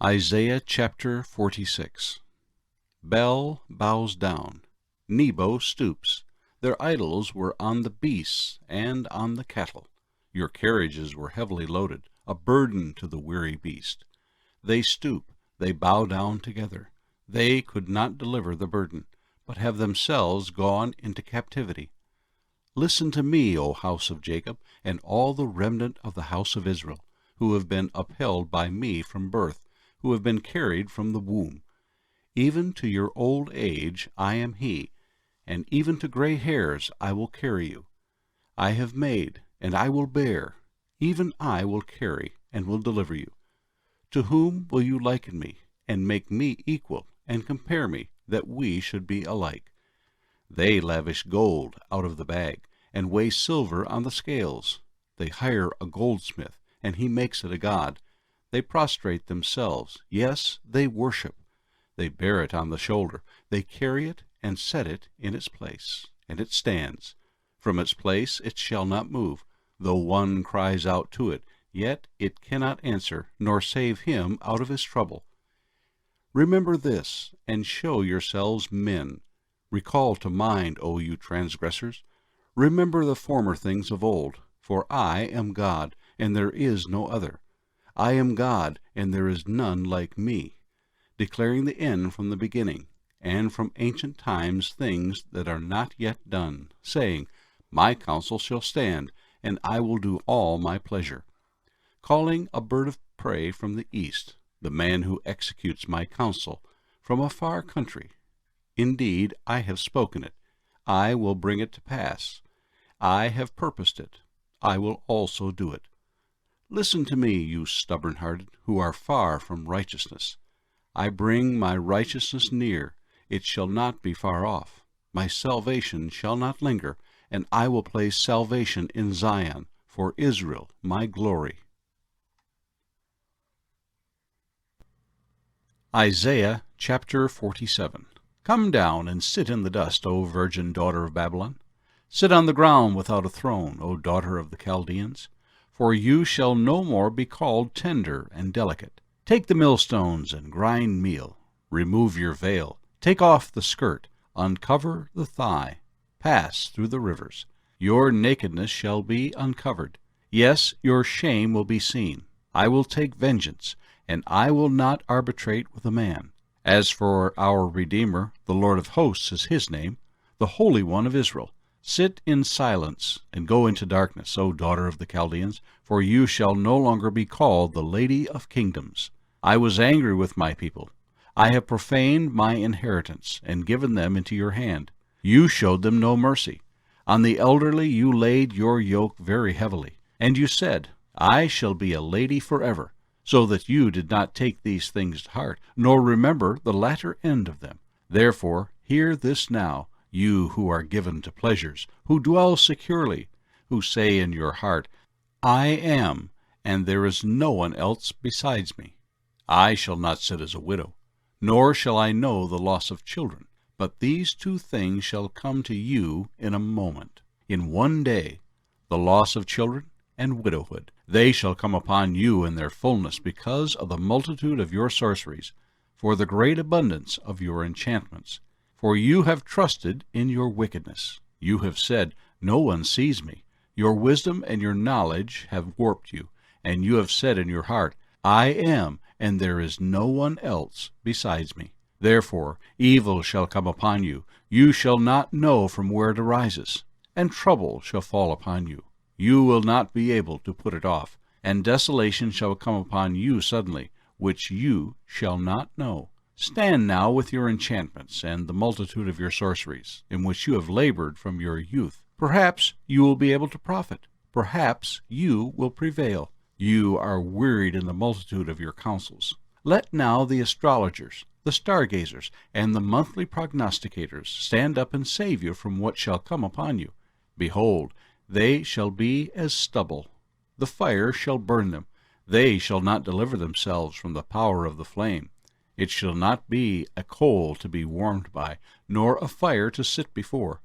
Isaiah chapter 46. Bel bows down, Nebo stoops. Their idols were on the beasts and on the cattle. Your carriages were heavily loaded, a burden to the weary beast. They stoop, they bow down together. They could not deliver the burden, but have themselves gone into captivity. Listen to me, O house of Jacob, and all the remnant of the house of Israel, who have been upheld by me from birth, who have been carried from the womb. Even to your old age I am he, and even to gray hairs I will carry you. I have made, and I will bear, even I will carry, and will deliver you. To whom will you liken me, and make me equal, and compare me, that we should be alike? They lavish gold out of the bag, and weigh silver on the scales. They hire a goldsmith, and he makes it a god. They prostrate themselves, yes, they worship. They bear it on the shoulder, they carry it and set it in its place, and it stands. From its place it shall not move, though one cries out to it, yet it cannot answer, nor save him out of his trouble. Remember this, and show yourselves men. Recall to mind, O you transgressors. Remember the former things of old, for I am God, and there is no other. I am God, and there is none like me, declaring the end from the beginning, and from ancient times things that are not yet done, saying, My counsel shall stand, and I will do all my pleasure. Calling a bird of prey from the east, the man who executes my counsel, from a far country. Indeed, I have spoken it. I will bring it to pass. I have purposed it. I will also do it. Listen to me, you stubborn-hearted, who are far from righteousness. I bring my righteousness near, it shall not be far off. My salvation shall not linger, and I will place salvation in Zion, for Israel my glory. Isaiah chapter 47. Come down and sit in the dust, O virgin daughter of Babylon. Sit on the ground without a throne, O daughter of the Chaldeans. For you shall no more be called tender and delicate. Take the millstones and grind meal. Remove your veil. Take off the skirt. Uncover the thigh. Pass through the rivers. Your nakedness shall be uncovered. Yes, your shame will be seen. I will take vengeance, and I will not arbitrate with a man. As for our Redeemer, the Lord of hosts is his name, the Holy One of Israel. Sit in silence and go into darkness, O daughter of the Chaldeans, for you shall no longer be called the Lady of Kingdoms. I was angry with my people. I have profaned my inheritance and given them into your hand. You showed them no mercy. On the elderly you laid your yoke very heavily, and you said, I shall be a lady forever, so that you did not take these things to heart, nor remember the latter end of them. Therefore hear this now, you who are given to pleasures, who dwell securely, who say in your heart, I am, and there is no one else besides me. I shall not sit as a widow, nor shall I know the loss of children. But these two things shall come to you in a moment, in one day, the loss of children and widowhood. They shall come upon you in their fullness because of the multitude of your sorceries, for the great abundance of your enchantments. For you have trusted in your wickedness. You have said, No one sees me. Your wisdom and your knowledge have warped you, and you have said in your heart, I am, and there is no one else besides me. Therefore evil shall come upon you. You shall not know from where it arises, and trouble shall fall upon you. You will not be able to put it off, and desolation shall come upon you suddenly, which you shall not know. Stand now with your enchantments and the multitude of your sorceries, in which you have labored from your youth. Perhaps you will be able to profit. Perhaps you will prevail. You are wearied in the multitude of your counsels. Let now the astrologers, the stargazers, and the monthly prognosticators stand up and save you from what shall come upon you. Behold, they shall be as stubble. The fire shall burn them. They shall not deliver themselves from the power of the flame. It shall not be a coal to be warmed by, nor a fire to sit before.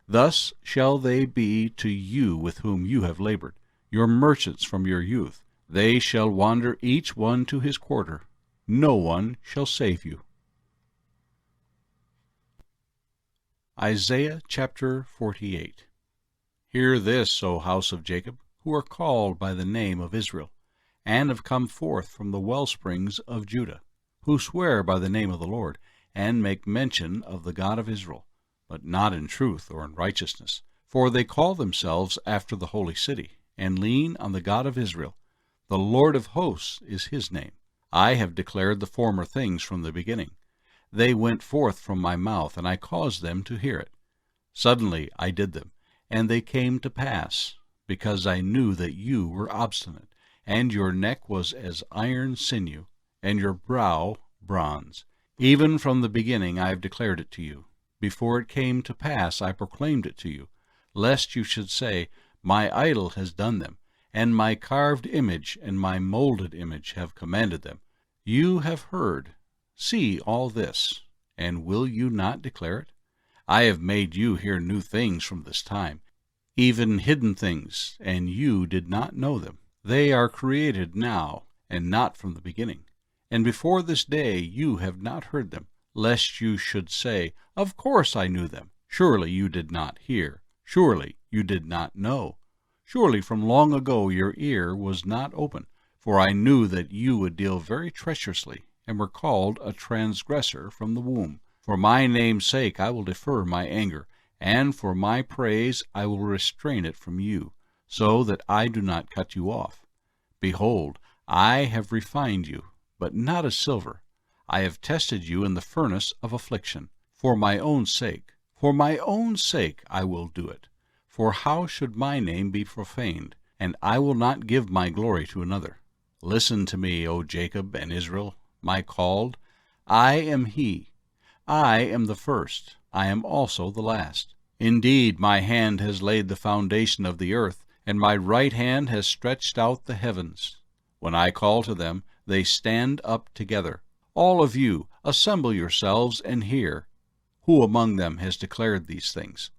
Thus shall they be to you with whom you have labored, your merchants from your youth. They shall wander each one to his quarter. no one shall save you. Isaiah chapter 48. Hear this, O house of Jacob, who are called by the name of Israel, and have come forth from the wellsprings of Judah, who swear by the name of the Lord, and make mention of the God of Israel, but not in truth or in righteousness. For they call themselves after the holy city, and lean on the God of Israel. The Lord of hosts is his name. I have declared the former things from the beginning. They went forth from my mouth, and I caused them to hear it. Suddenly I did them, and they came to pass, because I knew that you were obstinate, and your neck was as iron sinew, and your brow bronze. Even from the beginning I have declared it to you. Before it came to pass I proclaimed it to you, lest you should say, My idol has done them, and my carved image and my molded image have commanded them. You have heard. See all this, and will you not declare it? I have made you hear new things from this time, even hidden things, and you did not know them. They are created now, and not from the beginning. And before this day you have not heard them, lest you should say, Of course I knew them. Surely you did not hear. Surely you did not know. Surely from long ago your ear was not open, for I knew that you would deal very treacherously, and were called a transgressor from the womb. For my name's sake I will defer my anger, and for my praise I will restrain it from you, so that I do not cut you off. Behold, I have refined you, but not as silver. I have tested you in the furnace of affliction. For my own sake I will do it. For how should my name be profaned? And I will not give my glory to another. Listen to me, O Jacob and Israel, my called. I am he. I am the first. I am also the last. Indeed, my hand has laid the foundation of the earth, and my right hand has stretched out the heavens. When I call to them, they stand up together. All of you, assemble yourselves and hear. Who among them has declared these things?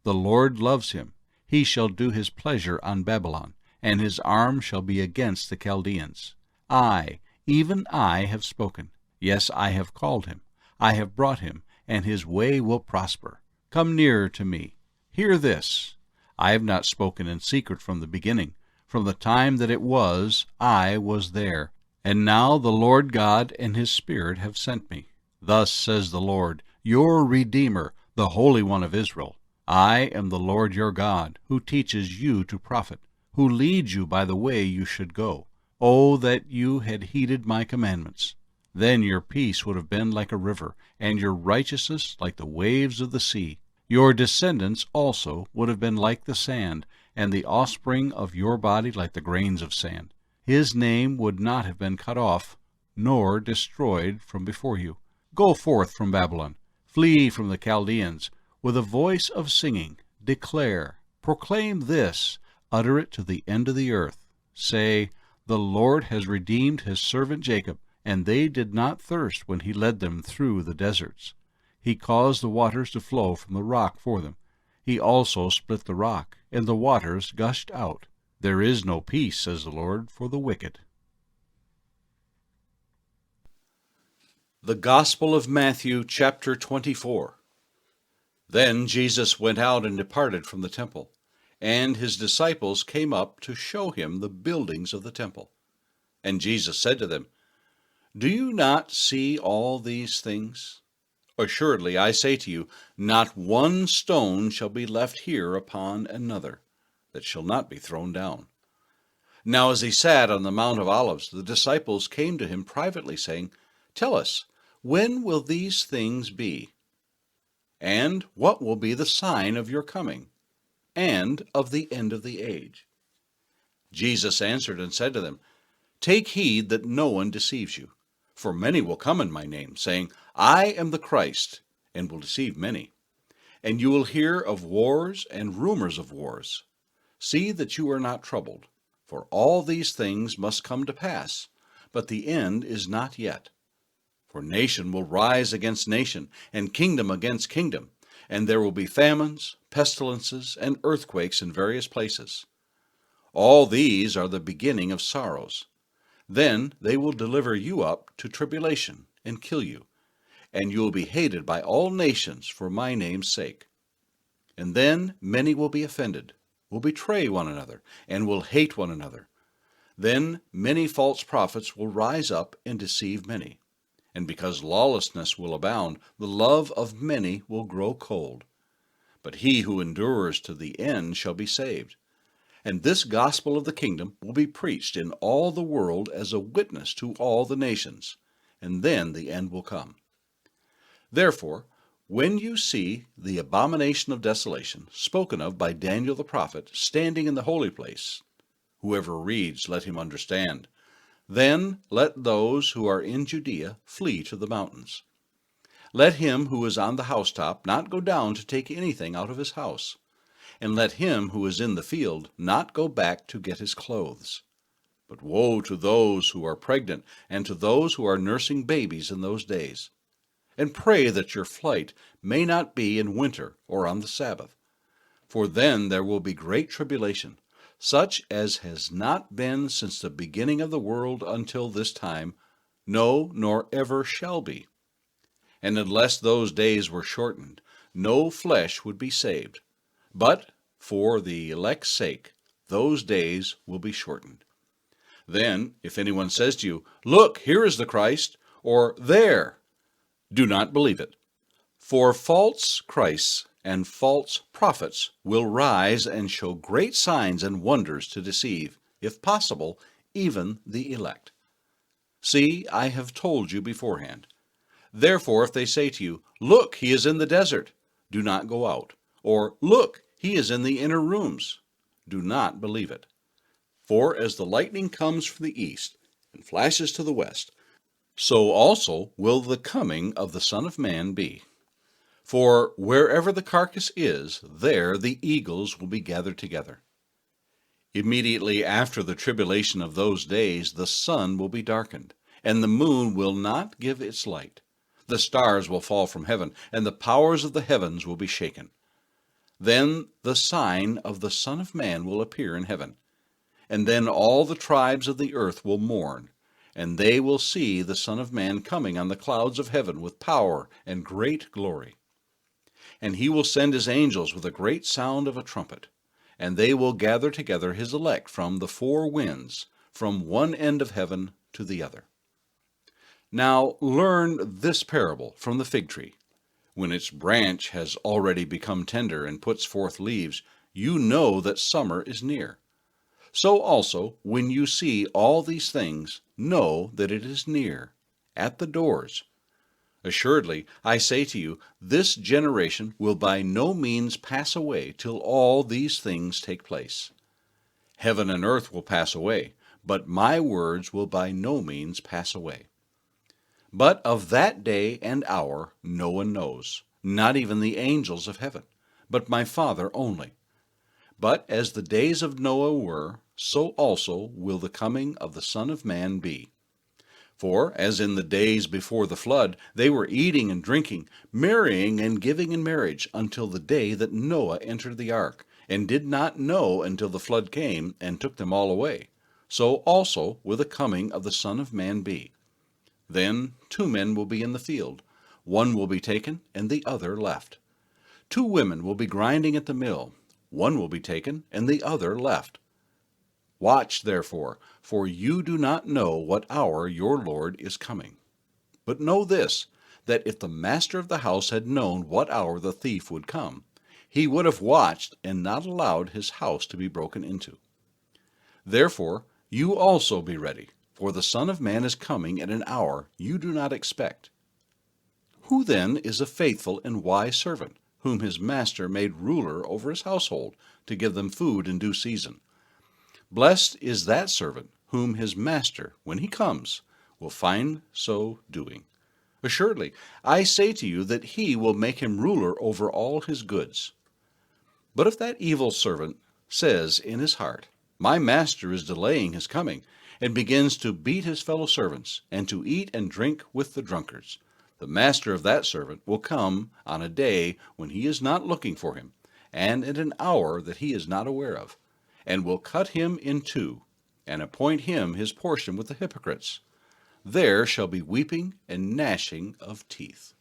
The Lord loves him. He shall do his pleasure on Babylon, and his arm shall be against the Chaldeans. I, even I, have spoken. Yes, I have called him. I have brought him, and his way will prosper. Come nearer to me. Hear this. I have not spoken in secret from the beginning. From the time that it was, I was there. And now the Lord God and his Spirit have sent me. Thus says the Lord, your Redeemer, the Holy One of Israel. I am the Lord your God, who teaches you to profit, who leads you by the way you should go. Oh, that you had heeded my commandments! Then your peace would have been like a river, and your righteousness like the waves of the sea. Your descendants also would have been like the sand, and the offspring of your body like the grains of sand. His name would not have been cut off, nor destroyed from before you. Go forth from Babylon, flee from the Chaldeans, with a voice of singing. Declare, proclaim this, utter it to the end of the earth. Say, the Lord has redeemed his servant Jacob, and they did not thirst when he led them through the deserts. He caused the waters to flow from the rock for them. He also split the rock, and the waters gushed out. There is no peace, says the Lord, for the wicked. The Gospel of Matthew, chapter 24. Then Jesus went out and departed from the temple, and his disciples came up to show him the buildings of the temple. And Jesus said to them, Do you not see all these things? Assuredly, I say to you, not one stone shall be left here upon another, that shall not be thrown down. Now as he sat on the Mount of Olives, the disciples came to him privately, saying, Tell us, when will these things be? And what will be the sign of your coming, and of the end of the age? Jesus answered and said to them, Take heed that no one deceives you. For many will come in my name, saying, I am the Christ, and will deceive many. And you will hear of wars and rumors of wars. See that you are not troubled, for all these things must come to pass, but the end is not yet. For nation will rise against nation, and kingdom against kingdom, and there will be famines, pestilences, and earthquakes in various places. All these are the beginning of sorrows. Then they will deliver you up to tribulation and kill you, and you will be hated by all nations for my name's sake. And then many will be offended, will betray one another, and will hate one another. Then many false prophets will rise up and deceive many. And because lawlessness will abound, the love of many will grow cold. But he who endures to the end shall be saved. And this gospel of the kingdom will be preached in all the world as a witness to all the nations, and then the end will come. Therefore, when you see the abomination of desolation spoken of by Daniel the prophet standing in the holy place, whoever reads, let him understand. Then let those who are in Judea flee to the mountains. Let him who is on the housetop not go down to take anything out of his house. And let him who is in the field not go back to get his clothes. But woe to those who are pregnant and to those who are nursing babies in those days. And pray that your flight may not be in winter or on the Sabbath. For then there will be great tribulation, such as has not been since the beginning of the world until this time, no, nor ever shall be. And unless those days were shortened, no flesh would be saved. But for the elect's sake, those days will be shortened. Then, if anyone says to you, Look, here is the Christ, or there, do not believe it. For false Christs and false prophets will rise and show great signs and wonders to deceive, if possible, even the elect. See, I have told you beforehand. Therefore, if they say to you, Look, he is in the desert, do not go out. Or, Look, he is in the inner rooms. Do not believe it. For as the lightning comes from the east and flashes to the west, so also will the coming of the Son of Man be. For wherever the carcass is, there the eagles will be gathered together. Immediately after the tribulation of those days, the sun will be darkened, and the moon will not give its light. The stars will fall from heaven, and the powers of the heavens will be shaken. Then the sign of the Son of Man will appear in heaven. And then all the tribes of the earth will mourn, and they will see the Son of Man coming on the clouds of heaven with power and great glory. And he will send his angels with a great sound of a trumpet, and they will gather together his elect from the four winds, from one end of heaven to the other. Now learn this parable from the fig tree. When its branch has already become tender and puts forth leaves, you know that summer is near. So also, when you see all these things, know that it is near, at the doors. Assuredly, I say to you, this generation will by no means pass away till all these things take place. Heaven and earth will pass away, but my words will by no means pass away. But of that day and hour no one knows, not even the angels of heaven, but my Father only. But as the days of Noah were, so also will the coming of the Son of Man be. For as in the days before the flood, they were eating and drinking, marrying and giving in marriage, until the day that Noah entered the ark, and did not know until the flood came and took them all away, so also will the coming of the Son of Man be. Then 2 men will be in the field, one will be taken and the other left. 2 women will be grinding at the mill, one will be taken and the other left. Watch therefore, for you do not know what hour your Lord is coming. But know this, that if the master of the house had known what hour the thief would come, he would have watched and not allowed his house to be broken into. Therefore you also be ready, for the Son of Man is coming at an hour you do not expect. Who then is a faithful and wise servant, whom his master made ruler over his household, to give them food in due season? Blessed is that servant whom his master, when he comes, will find so doing. Assuredly, I say to you that he will make him ruler over all his goods. But if that evil servant says in his heart, My master is delaying his coming, and begins to beat his fellow servants, and to eat and drink with the drunkards, the master of that servant will come on a day when he is not looking for him, and at an hour that he is not aware of, and will cut him in two, and appoint him his portion with the hypocrites. There shall be weeping and gnashing of teeth.